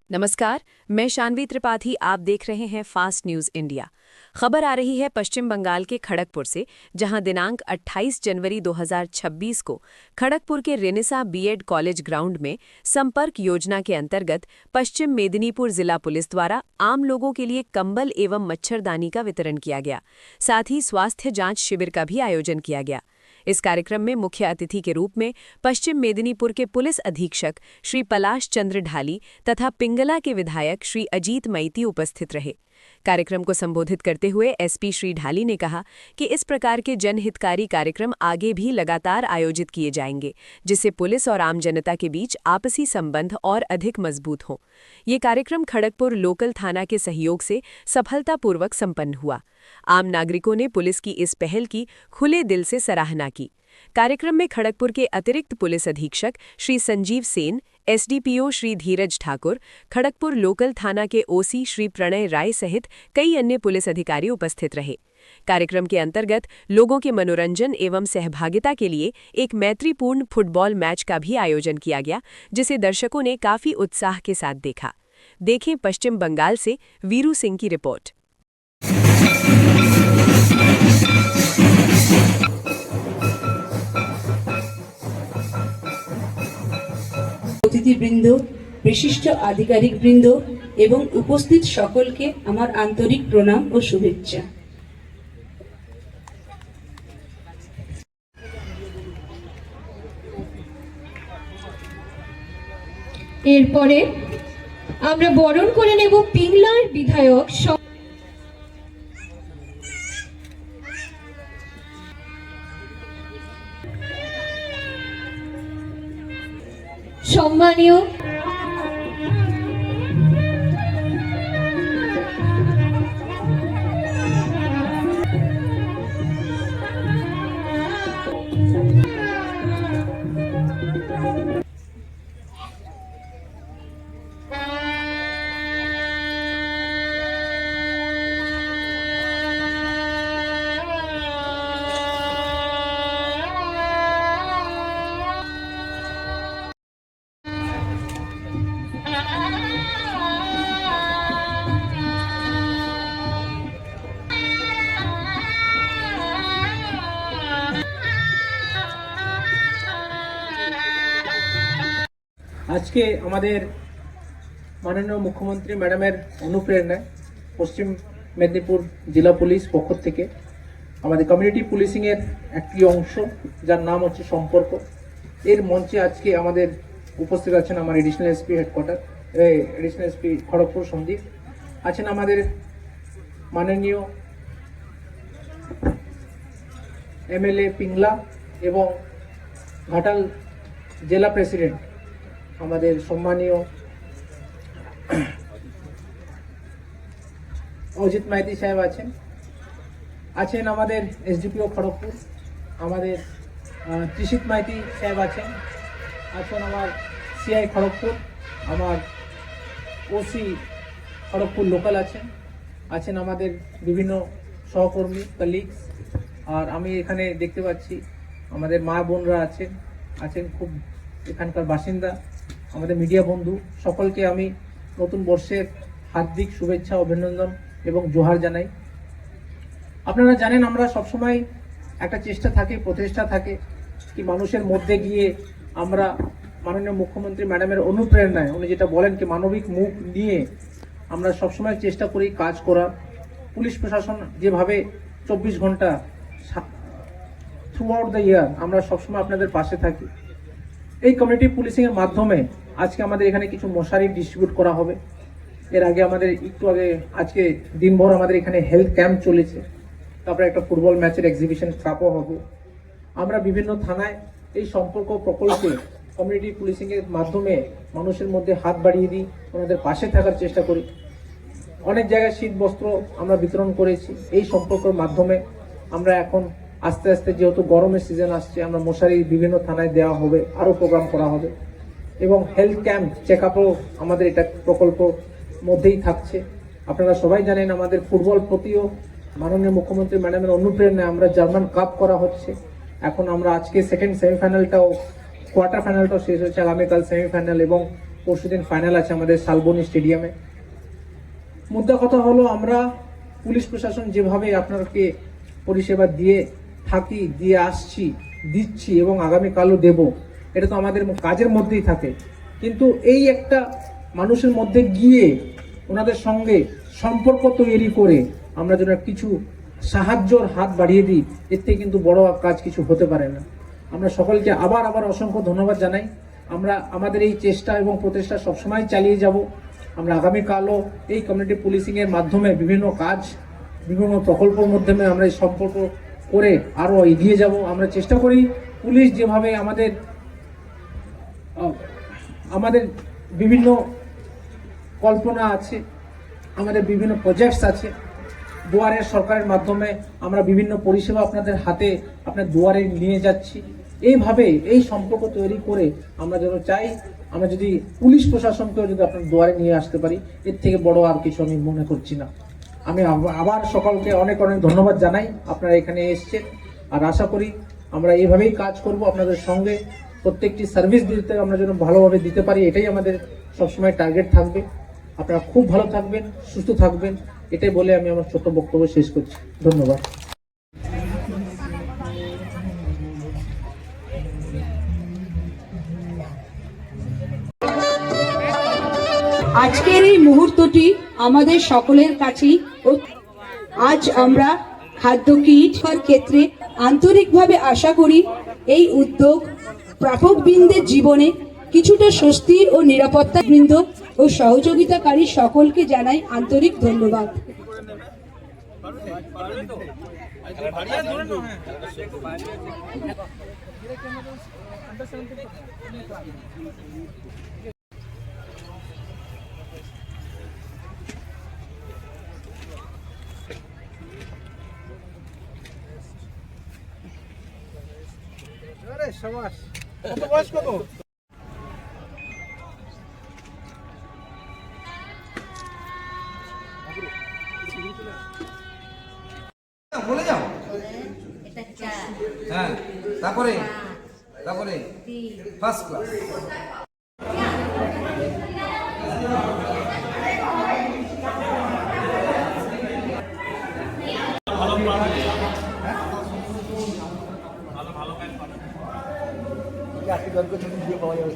नमस्कार, मैं शानवी त्रिपाठी। आप देख रहे हैं फास्ट न्यूज इंडिया। खबर आ रही है पश्चिम बंगाल के खड़गपुर से, जहां दिनांक 28 जनवरी 2026 को खड़गपुर के रेनेसा बीएड कॉलेज ग्राउंड में संपर्क योजना के अंतर्गत पश्चिम मेदिनीपुर जिला पुलिस द्वारा आम लोगों के लिए कंबल एवं मच्छरदानी का वितरण किया गया। साथ ही स्वास्थ्य जांच शिविर का भी आयोजन किया गया। इस कार्यक्रम में मुख्य अतिथि के रूप में पश्चिम मेदिनीपुर के पुलिस अधीक्षक श्री पलाश चंद्र ढाली तथा पिंगला के विधायक श्री अजीत मैती उपस्थित रहे। कार्यक्रम को संबोधित करते हुए एसपी श्री ढाली ने कहा कि इस प्रकार के जनहितकारी कार्यक्रम आगे भी लगातार आयोजित किए जाएंगे, जिससे पुलिस और आम जनता के बीच आपसी संबंध और अधिक मजबूत हों। ये कार्यक्रम खड़गपुर लोकल थाना के सहयोग से सफलतापूर्वक संपन्न हुआ। आम नागरिकों ने पुलिस की इस पहल की खुले दिल से सराहना की। कार्यक्रम में खड़गपुर के अतिरिक्त पुलिस अधीक्षक श्री संजीव सेन, एसडीपीओ श्री धीरज ठाकुर, खड़गपुर लोकल थाना के ओसी श्री प्रणय राय सहित कई अन्य पुलिस अधिकारी उपस्थित रहे। कार्यक्रम के अंतर्गत लोगों के मनोरंजन एवं सहभागिता के लिए एक मैत्रीपूर्ण फुटबॉल मैच का भी आयोजन किया गया, जिसे दर्शकों ने काफी उत्साह के साथ देखा। देखें पश्चिम बंगाल से वीरू सिंह की रिपोर्ट। অতিথিবৃন্দ, বিশিষ্ট আধিকারিকবৃন্দ এবং উপস্থিত সকলকে আমার আন্তরিক প্রণাম ও শুভেচ্ছা। এরপরে আমরা বরণ করে নেব পিংলার বিধায়ক সম্মানীয় আজকে আমাদের মাননীয় মুখ্যমন্ত্রী ম্যাডামের অনুপ্রেরণায় পশ্চিম মেদিনীপুর জেলা পুলিশ পক্ষ থেকে আমাদের কমিউনিটি পুলিশিংয়ের একটি অংশ, যার নাম হচ্ছে সম্পর্ক, এর মঞ্চে আজকে আমাদের উপস্থিত আছেন আমার additional SP headquarter, additional SP Kharagpur Sandeep, আছেন আমাদের মাননীয় এমএলএ পিংলা এবং ঘাটাল জেলা প্রেসিডেন্ট আমাদের সম্মানীয় অজিত মাইতি সাহেব আছেন আমাদের এসডিপিও খড়গপুর, আমাদের ত্রিশিত মাইতি সাহেব আছেন আমার সিআই খড়গপুর, আমার ওসি খড়গপুর লোকাল আছেন আমাদের বিভিন্ন সহকর্মী কলিগস, আর আমি এখানে দেখতে পাচ্ছি আমাদের মা বোনরা আছেন খুব এখানকার বাসিন্দা, আমাদের মিডিয়া বন্ধু সকলকে আমি নতুন বর্ষের হার্দিক শুভেচ্ছা, অভিনন্দন এবং জোহার জানাই। আপনারা জানেন আমরা সবসময় একটা প্রচেষ্টা থাকে কি মানুষের মধ্যে গিয়ে আমরা মাননীয় মুখ্যমন্ত্রী ম্যাডামের অনুপ্রেরণায় উনি যেটা বলেন কি মানবিক মুখ নিয়ে আমরা সবসময় চেষ্টা করি কাজ করা। পুলিশ প্রশাসন যেভাবে 24 ঘন্টা থ্রু আউট দ্য ইয়ার আমরা সবসময় আপনাদের পাশে থাকি। এই কমিউনিটি পুলিশিং এর মাধ্যমে আজকে আমাদের এখানে কিছু মশারি ডিস্ট্রিবিউট করা হবে। এর আগে আমাদের আজকে দিনভর আমাদের এখানে হেলথ ক্যাম্প চলেছে, তারপরে একটা ফুটবল ম্যাচের এক্সিবিশন কাপও হবে। আমরা বিভিন্ন থানায় এই সম্পর্ক প্রকল্পে কমিউনিটি পুলিশিং এর মাধ্যমে মানুষের মধ্যে হাত বাড়িয়ে দিই, ওনাদের পাশে থাকার চেষ্টা করি। অনেক জায়গায় শীত বস্ত্র আমরা বিতরণ করেছি। এই সম্পর্কের মাধ্যমে আমরা এখন আস্তে আস্তে, যেহেতু গরমের সিজন আসছে, আমরা মশারি বিভিন্ন থানায় দেওয়া হবে, আরও প্রোগ্রাম করা হবে এবং হেলথ ক্যাম্প চেক আপও আমাদের এটা প্রকল্প মধ্যেই থাকছে। আপনারা সবাই জানেন আমাদের ফুটবল প্রতিও মাননীয় মুখ্যমন্ত্রী ম্যাডামের অনুপ্রেরণায় আমরা জার্মান কাপ করা হচ্ছে। এখন আমরা আজকে সেকেন্ড সেমিফাইনালটাও কোয়ার্টার ফাইনালটাও শেষ হয়েছে, আগামীকাল সেমিফাইনাল এবং পরশুদিন ফাইনাল আছে আমাদের শালবনী স্টেডিয়ামে। মুদ্রা কথা হলো, আমরা পুলিশ প্রশাসন যেভাবে আপনাকে পরিষেবা দিয়ে আসছি, দিচ্ছি এবং আগামীকালও দেব, এটা তো আমাদের কাজের মধ্যেই থাকে। কিন্তু এই একটা মানুষের মধ্যে গিয়ে ওনাদের সঙ্গে সম্পর্ক তৈরি করে আমরা যেন কিছু সাহায্যর হাত বাড়িয়ে দিই, এর থেকে কিন্তু বড় কাজ কিছু হতে পারে না। আমরা সকলকে আবার অসংখ্য ধন্যবাদ জানাই। আমরা আমাদের এই চেষ্টা এবং প্রচেষ্টা সবসময় চালিয়ে যাব। আমরা আগামীকালও এই কমিউনিটি পুলিশিংয়ের মাধ্যমে বিভিন্ন কাজ, বিভিন্ন প্রকল্পের মাধ্যমে আমরা এই সম্পর্ক করে আরও এগিয়ে যাব। আমরা চেষ্টা করি পুলিশ যেভাবে আমাদের বিভিন্ন কল্পনা আছে, আমাদের বিভিন্ন প্রজেক্টস আছে, দুয়ারের সরকারের মাধ্যমে আমরা বিভিন্ন পরিষেবা আপনাদের হাতে, আপনার দুয়ারে নিয়ে যাচ্ছি। এইভাবে এই সম্পর্ক তৈরি করে আমরা যেন চাই, আমরা যদি পুলিশ প্রশাসনকেও যদি আপনার দুয়ারে নিয়ে আসতে পারি, এর থেকে বড় আর কিছু আমি মনে করছি না। আমি আবার সকলকে অনেক ধন্যবাদ জানাই, আপনারা এখানে এসেছেন। আর আশা করি আমরা এইভাবেই কাজ করব আপনাদের সঙ্গে, প্রত্যেকটি সার্ভিস দিতে আমরা যেন ভালোভাবে দিতে পারি, এটাই আমাদের সবসময় টার্গেট থাকবে। আপনারা খুব ভালো থাকবেন, সুস্থ থাকবেন, এটাই বলে আমি আমার ছোট বক্তব্য শেষ করছি। ধন্যবাদ। আজকের এই মুহূর্তটি আমাদের সকলের কাছেই আজ আমরা খাদ্য কিট ক্ষেত্রে আন্তরিকভাবে আশা করি এই উদ্যোগ প্রাপকবৃন্দের জীবনে কিছুটা স্বস্তি ও নিরাপত্তা বৃন্দ ও সহযোগিতাকারী সকলকে জানাই আন্তরিক ধন্যবাদ। বলে যাও। হ্যাঁ, তারপরে ফার্স্ট ক্লাস। পাওয়া যাবে।